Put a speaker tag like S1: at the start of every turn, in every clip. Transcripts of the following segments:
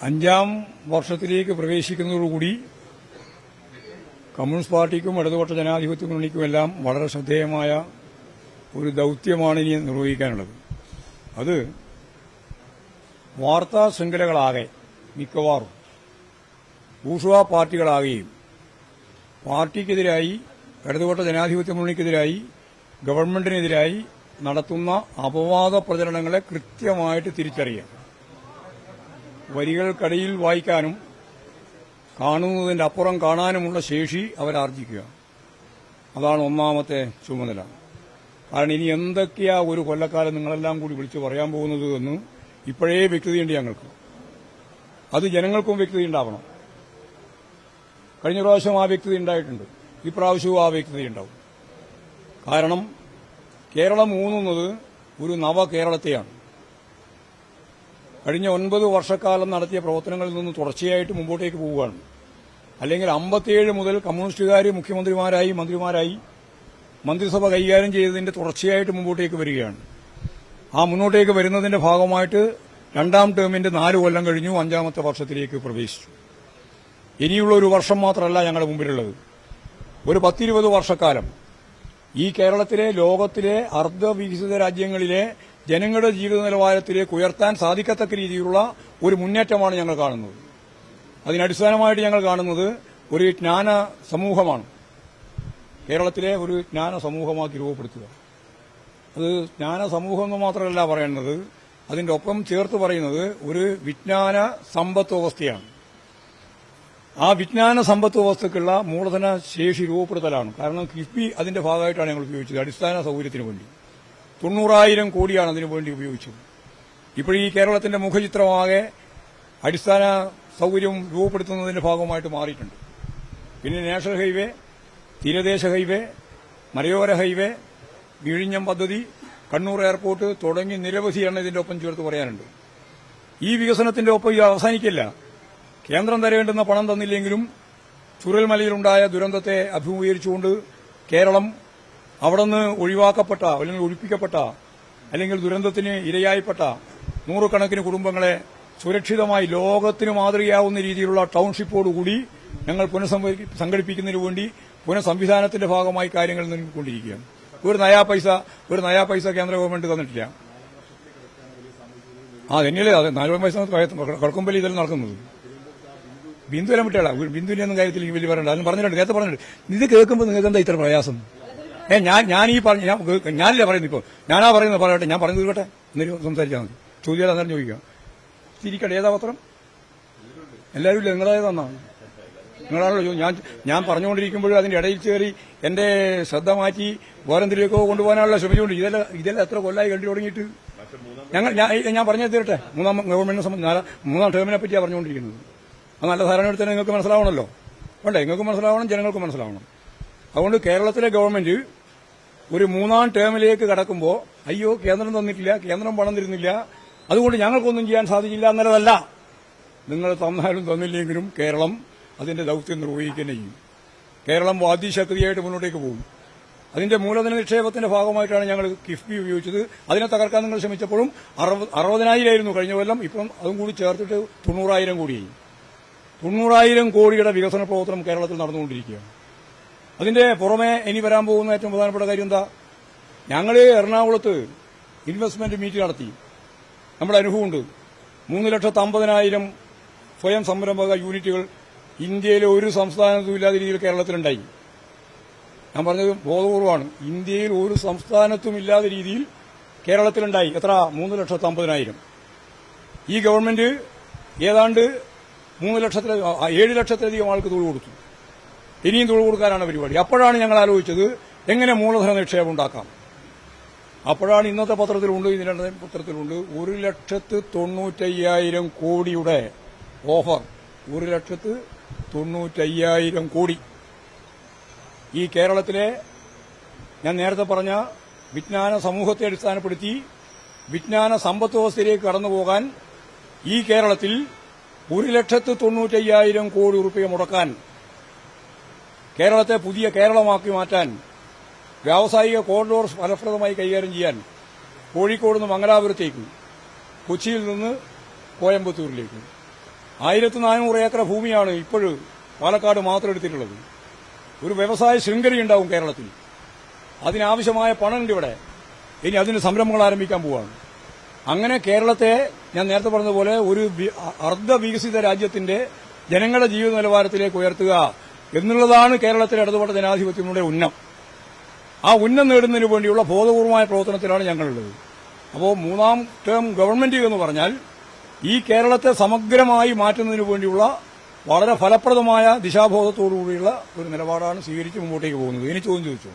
S1: അഞ്ചാം വർഷത്തിലേക്ക് പ്രവേശിക്കുന്നതോടുകൂടി കമ്മ്യൂണിസ്റ്റ് പാർട്ടിക്കും ഇടതുപക്ഷ ജനാധിപത്യ മുന്നണിക്കുമെല്ലാം വളരെ ശ്രദ്ധേയമായ ഒരു ദൌത്യമാണ് ഇനി നിർവഹിക്കാനുള്ളത്. അത് വാർത്താ ശൃംഖലകളാകെ മിക്കവാറും ബൂർഷ്വാ പാർട്ടികളാകുകയും പാർട്ടിക്കെതിരായി ഇടതുപക്ഷ ജനാധിപത്യ മുന്നണിക്കെതിരായി ഗവൺമെന്റിനെതിരായി നടത്തുന്ന അപവാദ പ്രചരണങ്ങളെ കൃത്യമായിട്ട് തിരിച്ചറിയാം. വരികൾക്കടിയിൽ വായിക്കാനും കാണുന്നതിന്റെ അപ്പുറം കാണാനുമുള്ള ശേഷി അവരാർജിക്കുക. അതാണ് ഒന്നാമത്തെ ചുമതല. കാരണം ഇനി എന്തൊക്കെയാ ഒരു കൊല്ലക്കാലം നിങ്ങളെല്ലാം കൂടി വിളിച്ചു പറയാൻ പോകുന്നത് എന്ന് ഇപ്പോഴേ വ്യക്തതയുണ്ട് ഞങ്ങൾക്ക്. അത് ജനങ്ങൾക്കും വ്യക്തതയുണ്ടാവണം. കഴിഞ്ഞ പ്രാവശ്യം ആ വ്യക്തത ഉണ്ടായിട്ടുണ്ട്, ഈ പ്രാവശ്യവും ആ വ്യക്തതയുണ്ടാവും. കാരണം കേരളം ഊന്നുന്നത് ഒരു നവകേരളത്തെയാണ്. കഴിഞ്ഞ 9 വർഷക്കാലം നടത്തിയ പ്രവർത്തനങ്ങളിൽ നിന്ന് തുടർച്ചയായിട്ട് മുമ്പോട്ടേക്ക് പോവുകയാണ്. അല്ലെങ്കിൽ 57 മുതൽ കമ്മ്യൂണിസ്റ്റുകാർ മുഖ്യമന്ത്രിമാരായി മന്ത്രിമാരായി മന്ത്രിസഭ കൈകാര്യം ചെയ്തതിന്റെ തുടർച്ചയായിട്ട് മുമ്പോട്ടേക്ക് വരികയാണ്. ആ മുന്നോട്ടേക്ക് വരുന്നതിന്റെ ഭാഗമായിട്ട് രണ്ടാം ടേമിന്റെ 4 കൊല്ലം കഴിഞ്ഞു, 5ാമത്തെ വർഷത്തിലേക്ക് പ്രവേശിച്ചു. ഇനിയുള്ള ഒരു വർഷം മാത്രമല്ല ഞങ്ങളുടെ മുമ്പിലുള്ളത്, ഒരു 10-20 വർഷക്കാലം ഈ കേരളത്തിലെ ലോകത്തിലെ അർദ്ധവികസിത രാജ്യങ്ങളിലെ ജനങ്ങളുടെ ജീവിത നിലവാരത്തിലേക്ക് ഉയർത്താൻ സാധിക്കത്തക്ക രീതിയിലുള്ള ഒരു മുന്നേറ്റമാണ് ഞങ്ങൾ കാണുന്നത്. അതിനടിസ്ഥാനമായിട്ട് ഞങ്ങൾ കാണുന്നത് ഒരു ജ്ഞാന സമൂഹമാണ്. കേരളത്തിലെ ഒരു ജ്ഞാന സമൂഹമാക്കി രൂപപ്പെടുത്തുക. അത് ജ്ഞാന സമൂഹം എന്ന് മാത്രമല്ല പറയുന്നത്, അതിന്റെ ഒപ്പം ചേർത്ത് പറയുന്നത് ഒരു വിജ്ഞാന സമ്പത്ത് വ്യവസ്ഥയാണ്. ആ വിജ്ഞാന സമ്പത്ത് വ്യവസ്ഥയ്ക്കുള്ള മൂലധന ശേഷി രൂപപ്പെടുത്തലാണ്. കാരണം കിഫ്ബി അതിന്റെ ഭാഗമായിട്ടാണ് ഞങ്ങൾ ഉപയോഗിച്ചത്. അടിസ്ഥാന സൌകര്യത്തിന് വേണ്ടി 90,000 കോടിയാണ് അതിനു വേണ്ടി ഉപയോഗിച്ചത്. ഇപ്പോഴീ കേരളത്തിന്റെ മുഖചിത്രമാകെ അടിസ്ഥാന സൌകര്യം രൂപപ്പെടുത്തുന്നതിന്റെ ഭാഗമായിട്ട് മാറിയിട്ടുണ്ട്. പിന്നെ നാഷണൽ ഹൈവേ, തീരദേശ ഹൈവേ, മലയോര ഹൈവേ, വിഴിഞ്ഞം പദ്ധതി, കണ്ണൂർ എയർപോർട്ട് തുടങ്ങി നിരവധിയാണ് ഇതിന്റെ ഒപ്പം ചേർത്ത് പറയാനുണ്ട്. ഈ വികസനത്തിന്റെ ഒപ്പം ഇത് അവസാനിക്കില്ല. കേന്ദ്രം തരേണ്ടുന്ന പണം തന്നില്ലെങ്കിലും ചുരൽമലയിലുണ്ടായ ദുരന്തത്തെ അഭിമുഖീകരിച്ചുകൊണ്ട് കേരളം അവിടെ നിന്ന് ഒഴിവാക്കപ്പെട്ട അല്ലെങ്കിൽ ഒഴിപ്പിക്കപ്പെട്ട അല്ലെങ്കിൽ ദുരന്തത്തിന് ഇരയായിപ്പെട്ട നൂറുകണക്കിന് കുടുംബങ്ങളെ സുരക്ഷിതമായി ലോകത്തിന് മാതൃകയാവുന്ന രീതിയിലുള്ള ടൌൺഷിപ്പോടുകൂടി ഞങ്ങൾ പുനഃസംഘടിപ്പിക്കുന്നതിന് വേണ്ടി പുനഃസംവിധാനത്തിന്റെ ഭാഗമായി കാര്യങ്ങൾ നീങ്ങിക്കൊണ്ടിരിക്കുകയാണ്. ഒരു നയാ പൈസ കേന്ദ്ര ഗവൺമെന്റ് തന്നിട്ടില്ല. തന്നെയല്ലേ അതെ 4 പൈസ കടക്കുമ്പലി ഇതെല്ലാം നടക്കുന്നത്. ബിന്ദുവിനെ വിട്ടേടാ, ബിന്ദുവിന്റെ ഒന്നും കാര്യത്തിൽ വലിയ പറയണ്ട. അതും പറഞ്ഞിട്ടുണ്ട്, നേരത്തെ പറഞ്ഞിട്ടുണ്ട്. ഇത് കേൾക്കുമ്പോൾ നിങ്ങൾക്ക് എന്താ ഇത്ര പ്രയാസം? ഞാനില്ല പറയുന്നത്. ഇപ്പോൾ ഞാനാ പറയുന്നത് പറയട്ടെ, ഞാൻ പറഞ്ഞു തീർക്കട്ടെ, എന്നിട്ട് സംസാരിച്ചാൽ മതി. ചോദ്യം അന്നേരം ചോദിക്കാം. തിരിക്കട്ടെ, ഏതാ പത്രം? എല്ലാവരും ഇല്ല, നിങ്ങളേതാന്നാണ്? നിങ്ങളാണല്ലോ. ഞാൻ പറഞ്ഞുകൊണ്ടിരിക്കുമ്പോഴും അതിന്റെ ഇടയിൽ കയറി എന്റെ ശ്രദ്ധ മാറ്റി വേറെന്തിലേക്കോ കൊണ്ടുപോകാനാണല്ലോ ശ്രമിച്ചുകൊണ്ട്. ഇതെല്ലാം എത്ര കൊല്ലായി കണ്ടു തുടങ്ങിയിട്ട്. ഞാൻ പറഞ്ഞു തീരട്ടെ. ഗവൺമെന്റിനെ സംബന്ധിച്ച് 3ാം ടേമിനെ പറ്റിയാണ് പറഞ്ഞുകൊണ്ടിരിക്കുന്നത്. അത് നല്ല ധാരണ എടുത്താൽ നിങ്ങൾക്ക് മനസ്സിലാവണമല്ലോ. വേണ്ടേ? നിങ്ങൾക്ക് മനസ്സിലാവണം, ജനങ്ങൾക്ക് മനസ്സിലാവണം. അതുകൊണ്ട് കേരളത്തിലെ ഗവൺമെന്റ് ഒരു 3ാം ടേമിലേക്ക് കടക്കുമ്പോൾ അയ്യോ കേന്ദ്രം തന്നിട്ടില്ല, കേന്ദ്രം പണം തരുന്നില്ല, അതുകൊണ്ട് ഞങ്ങൾക്കൊന്നും ചെയ്യാൻ സാധിക്കില്ല എന്നുള്ളതല്ല. നിങ്ങൾ തന്നാലും തന്നില്ലെങ്കിലും കേരളം അതിന്റെ ദൌത്യം നിർവഹിക്കുക ചെയ്യും. കേരളം വാദ്യശക്തിയായിട്ട് മുന്നോട്ടേക്ക് പോകും. അതിന്റെ മൂലധന നിക്ഷേപത്തിന്റെ ഭാഗമായിട്ടാണ് ഞങ്ങൾ കിഫ്ബി ഉപയോഗിച്ചത്. അതിനെ തകർക്കാൻ നിങ്ങൾ ശ്രമിച്ചപ്പോഴും 60,000 കഴിഞ്ഞ കൊല്ലം. ഇപ്പം അതും കൂടി ചേർത്തിട്ട് 90,000 കോടിയായി. 90,000 കോടിയുടെ വികസന പ്രവർത്തനം കേരളത്തിൽ നടന്നുകൊണ്ടിരിക്കുകയാണ്. അതിന്റെ പുറമെ ഇനി വരാൻ പോകുന്ന ഏറ്റവും പ്രധാനപ്പെട്ട കാര്യം എന്താ? ഞങ്ങൾ എറണാകുളത്ത് ഇൻവെസ്റ്റ്മെന്റ് മീറ്റ് നടത്തി. നമ്മുടെ അനുഭവമുണ്ട്. 3,50,000 സ്വയം സംരംഭക യൂണിറ്റുകൾ ഇന്ത്യയിലെ ഒരു സംസ്ഥാനത്തും ഇല്ലാത്ത രീതിയിൽ കേരളത്തിലുണ്ടായി. ഞാൻ പറഞ്ഞത് ബോധപൂർവമാണ്. ഇന്ത്യയിൽ ഒരു സംസ്ഥാനത്തും ഇല്ലാത്ത രീതിയിൽ കേരളത്തിലുണ്ടായി. എത്ര? 3,50,000. ഈ ഗവൺമെന്റ് ഏതാണ്ട് 7 ലക്ഷത്തിലധികം ആൾക്ക് തൊഴിൽ കൊടുത്തു. ഇനിയും തൊഴിൽ കൊടുക്കാനാണ് പരിപാടി. അപ്പോഴാണ് ഞങ്ങൾ ആലോചിച്ചത് എങ്ങനെ മൂലധന നിക്ഷേപം ഉണ്ടാക്കാം. അപ്പോഴാണ് ഇന്നത്തെ പത്രത്തിലുണ്ട്, ഇതിന്റെ പത്രത്തിലുണ്ട് 1,95,000 കോടിയുടെ ഓഫർ. 1,95,000 കോടി. ഈ കേരളത്തിലെ ഞാൻ നേരത്തെ പറഞ്ഞ വിജ്ഞാന സമൂഹത്തെ അടിസ്ഥാനപ്പെടുത്തി വിജ്ഞാന സമ്പദ് വ്യവസ്ഥയിലേക്ക് കടന്നുപോകാൻ ഈ കേരളത്തിൽ 1,95,000 കോടി രൂപ മുടക്കാൻ, കേരളത്തെ പുതിയ കേരളമാക്കി മാറ്റാൻ, വ്യാവസായിക കോറിഡോർ ഫലപ്രദമായി കൈകാര്യം ചെയ്യാൻ കോഴിക്കോട് നിന്ന് മംഗലാപുരത്തേക്ക്, കൊച്ചിയിൽ നിന്ന് കോയമ്പത്തൂരിലേക്ക് 1400 ഏക്കർ ഭൂമിയാണ് ഇപ്പോഴും പാലക്കാട് മാത്രം എടുത്തിട്ടുള്ളത്. ഒരു വ്യവസായ ശൃംഖലയുണ്ടാവും കേരളത്തിൽ. അതിനാവശ്യമായ പണമുണ്ട് ഇവിടെ. ഇനി അതിന് സംരംഭങ്ങൾ ആരംഭിക്കാൻ പോവുകയാണ്. അങ്ങനെ കേരളത്തെ ഞാൻ നേരത്തെ പറഞ്ഞതുപോലെ ഒരു അർദ്ധ വികസിത രാജ്യത്തിന്റെ ജനങ്ങളുടെ ജീവിത നിലവാരത്തിലേക്ക് ഉയർത്തുക എന്നുള്ളതാണ് കേരളത്തിലെ ഇടതുപക്ഷ ജനാധിപത്യങ്ങളുടെ ഉന്നം. ആ ഉന്നം നേടുന്നതിന് വേണ്ടിയുള്ള ബോധപൂർവമായ പ്രവർത്തനത്തിലാണ് ഞങ്ങളുള്ളത്. അപ്പോൾ 3ാം ടേം ഗവൺമെന്റ് എന്ന് പറഞ്ഞാൽ ഈ കേരളത്തെ സമഗ്രമായി മാറ്റുന്നതിന് വേണ്ടിയുള്ള വളരെ ഫലപ്രദമായ ദിശാബോധത്തോടുകൂടിയുള്ള ഒരു നിലപാടാണ് സ്വീകരിച്ച് മുമ്പോട്ടേക്ക് പോകുന്നത്. ഇനി ചോദ്യം ചോദിച്ചു.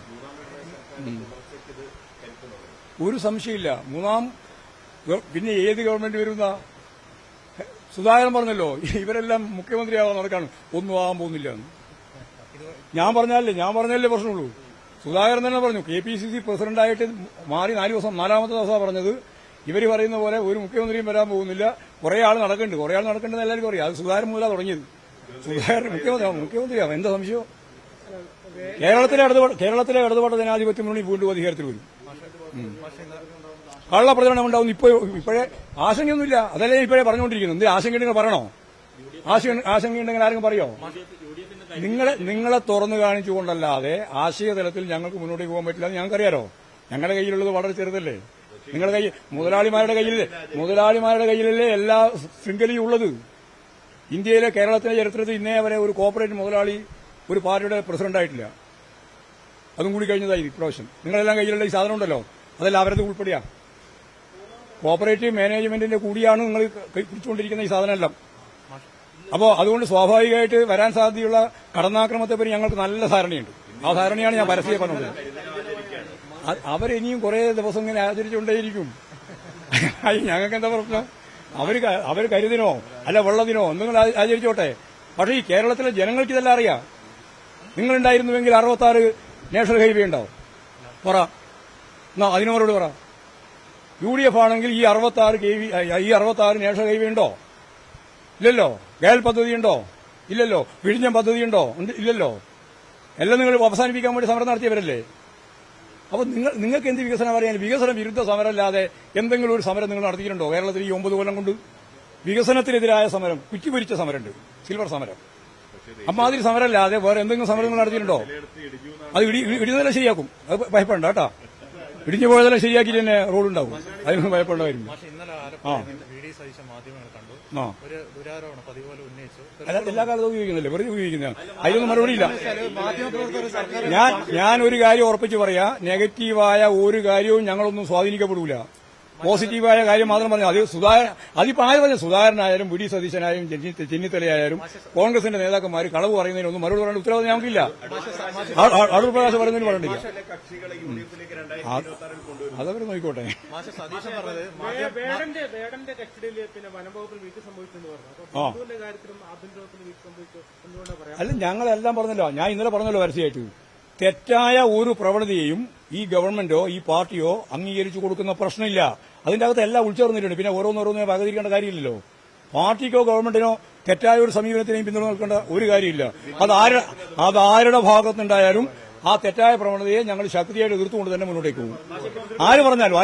S1: ഒരു സംശയമില്ല. പിന്നെ ഏത് ഗവൺമെന്റ് വരുന്ന സുധാകരൻ പറഞ്ഞല്ലോ, ഇവരെല്ലാം മുഖ്യമന്ത്രിയാവാൻ നടക്കാണ്, ഒന്നും ആകാൻ പോകുന്നില്ല. ഞാൻ പറഞ്ഞല്ലേ പ്രശ്നമുള്ളൂ. സുധാകരൻ തന്നെ പറഞ്ഞു, KPCC പ്രസിഡന്റായിട്ട് മാറി 4-ാമത്തെ ദിവസമാണ് പറഞ്ഞത്. ഇവര് പറയുന്ന പോലെ ഒരു മുഖ്യമന്ത്രിയും വരാൻ പോകുന്നില്ല, കുറെ ആൾ നടക്കുന്നുണ്ട് എല്ലാവർക്കും അറിയാം. അത് സുധാകരൻ മുതലാണ് തുടങ്ങിയത്. സുധാകരൻ മുഖ്യമന്ത്രിയാവും, എന്താ സംശയം? കേരളത്തിലെ ഇടതുപക്ഷ ജനാധിപത്യ മുന്നണി വീണ്ടും അധികാരത്തിൽ വരും. കള്ള പ്രചരണം ഉണ്ടാവും. ഇപ്പോഴേ ആശങ്കയൊന്നുമില്ല. അതല്ലേ ഇപ്പോഴേ പറഞ്ഞുകൊണ്ടിരിക്കുന്നു. എന്ത് ആശങ്കയുണ്ടെങ്കിൽ പറയണോ? ആശങ്കയുണ്ടെങ്കിൽ ആരെങ്കിലും പറയോ? നിങ്ങളെ തുറന്നു കാണിച്ചുകൊണ്ടല്ലാതെ ആശയതലത്തിൽ ഞങ്ങൾക്ക് മുന്നോട്ട് പോകാൻ പറ്റില്ല. അത് ഞങ്ങൾക്കറിയാലോ. ഞങ്ങളുടെ കയ്യിലുള്ളത് വളരെ ചെറുതല്ലേ. നിങ്ങളുടെ കയ്യിൽ മുതലാളിമാരുടെ കയ്യിലല്ലേ എല്ലാ ശൃംഖലയും ഉള്ളത്. ഇന്ത്യയിലെ കേരളത്തിലെ ചരിത്രത്തിൽ ഇന്നേ വരെ ഒരു കോർപ്പറേറ്റ് മുതലാളി ഒരു പാർട്ടിയുടെ പ്രസിഡന്റായിട്ടില്ല. അതും കൂടി കഴിഞ്ഞതായി ഇപ്രാവശ്യം. നിങ്ങളെല്ലാം കയ്യിലുള്ള ഈ സാധനം ഉണ്ടല്ലോ, അതെല്ലാം അവരത് ഉൾപ്പെടെയാ. കോർപ്പറേറ്റീവ് മാനേജ്മെന്റിന്റെ കൂടിയാണ് നിങ്ങൾ പിടിച്ചുകൊണ്ടിരിക്കുന്ന ഈ സാധനമെല്ലാം. അപ്പോൾ അതുകൊണ്ട് സ്വാഭാവികമായിട്ട് വരാൻ സാധ്യതയുള്ള കടന്നാക്രമത്തെപ്പറ്റി ഞങ്ങൾക്ക് നല്ല ധാരണയുണ്ട്. ആ ധാരണയാണ് ഞാൻ പരസ്യം പറഞ്ഞത്. അവരിനിയും കുറെ ദിവസം ഇങ്ങനെ ആചരിച്ചുകൊണ്ടേയിരിക്കും. ഞങ്ങൾക്ക് എന്താ പ്രശ്നം? അവർ കരുതിനോ അല്ല വെള്ളത്തിനോ നിങ്ങൾ ആചരിച്ചോട്ടെ. പക്ഷേ ഈ കേരളത്തിലെ ജനങ്ങൾക്ക് ഇതെല്ലാം അറിയാം. നിങ്ങളുണ്ടായിരുന്നുവെങ്കിൽ 66 നാഷണൽ ഹൈവേ ഉണ്ടാവും. പറ, എന്നാ അതിനോരോട് പറ. UDF ആണെങ്കിൽ ഈ 66 നാഷണൽ ഹൈവേ ഉണ്ടോ? ഇല്ലല്ലോ. ഗയൽ പദ്ധതി ഉണ്ടോ? ഇല്ലല്ലോ. വിഴിഞ്ഞം പദ്ധതി ഉണ്ടോ? ഇല്ലല്ലോ. എല്ലാം നിങ്ങൾ അവസാനിപ്പിക്കാൻ വേണ്ടി സമരം നടത്തിയവരല്ലേ. അപ്പൊ നിങ്ങൾക്ക് എന്ത് വികസനം പറയാൻ? വികസന വിരുദ്ധ സമരമല്ലാതെ എന്തെങ്കിലും ഒരു സമരം നിങ്ങൾ നടത്തിയിട്ടുണ്ടോ കേരളത്തിൽ ഈ 9 കൊല്ലം കൊണ്ട്? വികസനത്തിനെതിരായ സമരം, കുറ്റിപിരിച്ച സമരമുണ്ട്, സിൽവർ സമരം. അമ്മാതിരി സമരമല്ലാതെ വേറെ എന്തെങ്കിലും സമരം നിങ്ങൾ നടത്തിയിട്ടുണ്ടോ? അത് ഇടിഞ്ഞതെല്ലാം ശരിയാക്കും. അത് ഭയപ്പെടണ്ട കേട്ടോ. ഇടിഞ്ഞു പോയതെല്ലാം ശരിയാക്കി തന്നെ റോഡുണ്ടാവും. അതിനൊന്നും ഭയപ്പെടേണ്ടതായിരുന്നു. എല്ലാ കാലത്തും ഉപയോഗിക്കുന്നില്ലേ, വെറുതെ ഉപയോഗിക്കുന്നതാണ്. അതിനൊന്നും മറുപടിയില്ല. ഞാൻ ഒരു കാര്യം ഉറപ്പിച്ച് പറയാ, നെഗറ്റീവായ ഒരു കാര്യവും ഞങ്ങളൊന്നും സ്വാധീനിക്കപ്പെടൂല. പോസിറ്റീവായ കാര്യം മാത്രം പറഞ്ഞു. അതിപ്പോ ആര് പറഞ്ഞു? സുധാകരനായാലും വി ഡി സതീശനായാലും ചെന്നിത്തലയായാലും കോൺഗ്രസിന്റെ നേതാക്കന്മാർ കളവ് പറയുന്നതിനൊന്നും മറുപടി പറയേണ്ട ഉത്തരവാദിത്തം ഞങ്ങൾക്കില്ല. അടൂർ പ്രകാശ് പറയുന്നതിന് പറഞ്ഞില്ല. അതവർ നോക്കിക്കോട്ടെ. അല്ല, ഞങ്ങളെല്ലാം പറഞ്ഞല്ലോ. ഞാൻ ഇന്നലെ പറഞ്ഞല്ലോ പരസ്യമായിട്ട്. തെറ്റായ ഒരു പ്രവണതയെയും ഈ ഗവൺമെന്റോ ഈ പാർട്ടിയോ അംഗീകരിച്ചു കൊടുക്കുന്ന പ്രശ്നമില്ല. അതിന്റെ അകത്ത് എല്ലാം ഉൾച്ചേർന്നിട്ടുണ്ട്. പിന്നെ ഓരോന്നോരോന്നിനെ വകതിരിക്കേണ്ട കാര്യമില്ലല്ലോ. പാർട്ടിക്കോ ഗവൺമെന്റിനോ തെറ്റായ ഒരു സമീപനത്തിനെയും പിന്തുണ നൽകേണ്ട ഒരു കാര്യമില്ല. അതാരുടെ ഭാഗത്തുനിന്നുണ്ടായാലും ആ തെറ്റായ പ്രവണതയെ ഞങ്ങൾ ശക്തിയായിട്ട് എതിർത്തുകൊണ്ട് തന്നെ മുന്നോട്ടേക്ക് പോകും. ആര് പറഞ്ഞാലും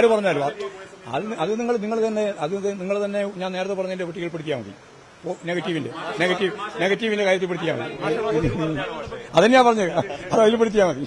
S1: അത് നിങ്ങൾ തന്നെ ഞാൻ നേരത്തെ പറഞ്ഞതിന്റെ പട്ടികയിൽ പിടിക്കാൻ മതി. നെഗറ്റീവിന്റെ കാര്യത്തിൽ പിടിക്കാൻ മതി. അതെന്നെയാ പറഞ്ഞത്. അത് അതിൽ പിടിച്ചാൽ മതി.